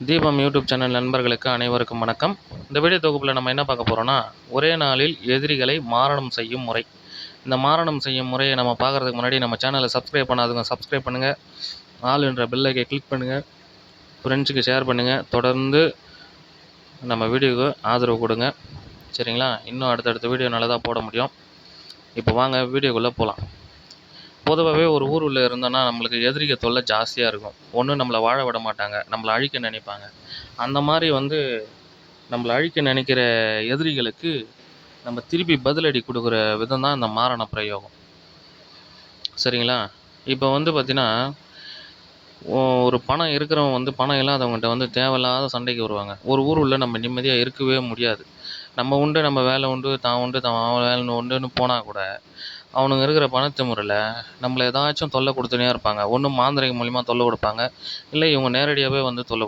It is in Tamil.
தீபம் யூடியூப் சேனல் நண்பர்களுக்கு அனைவருக்கும் வணக்கம். இந்த வீடியோ தொகுப்பில் நம்ம என்ன பார்க்க போகிறோன்னா, ஒரே நாளில் எதிரிகளை மாரணம் செய்யும் முறை. இந்த மாரணம் செய்யும் முறையை நம்ம பார்க்குறதுக்கு முன்னாடி நம்ம சேனலை சப்ஸ்கிரைப் பண்ணாதவங்க சப்ஸ்கிரைப் பண்ணுங்கள், ஆல் என்ற பெல்லைக்கை கிளிக் பண்ணுங்கள், ஃப்ரெண்ட்ஸுக்கு ஷேர் பண்ணுங்கள். தொடர்ந்து நம்ம வீடியோவுக்கு ஆதரவு கொடுங்க, சரிங்களா? இன்னும் அடுத்தடுத்த வீடியோ நல்லதாக போட முடியும். இப்போ வாங்க வீடியோக்குள்ளே போகலாம். பொதுவாகவே ஒரு ஊரில் இருந்தோன்னா நம்மளுக்கு எதிரிக தொல்லை ஜாஸ்தியாக இருக்கும். ஒன்று நம்மளை வாழ விட மாட்டாங்க, நம்மளை அழிக்க நினைப்பாங்க. அந்த மாதிரி நம்மளை அழிக்க நினைக்கிற எதிரிகளுக்கு நம்ம திருப்பி பதிலடி கொடுக்குற விதம் தான் இந்த மாரண பிரயோகம், சரிங்களா? இப்போ பார்த்திங்கன்னா, ஒரு பணம் இருக்கிறவங்க பணம் இல்லாதவங்கள்ட்ட தேவையில்லாத சண்டைக்கு வருவாங்க. ஒரு ஊருள்ள நம்ம நிம்மதியாக இருக்கவே முடியாது. நம்ம உண்டு, நம்ம வேலை உண்டு, தான் உண்டு, அவன் வேலை உண்டுன்னு போனால் கூட அவனுங்க இருக்கிற பணத்திமிரில் நம்மளை ஏதாச்சும் தொல்லை கொடுத்துனே இருப்பாங்க. ஒன்று மாந்திரிகம் மூலிமா தொல்லை கொடுப்பாங்க, இல்லை இவங்க நேரடியாகவே தொல்லை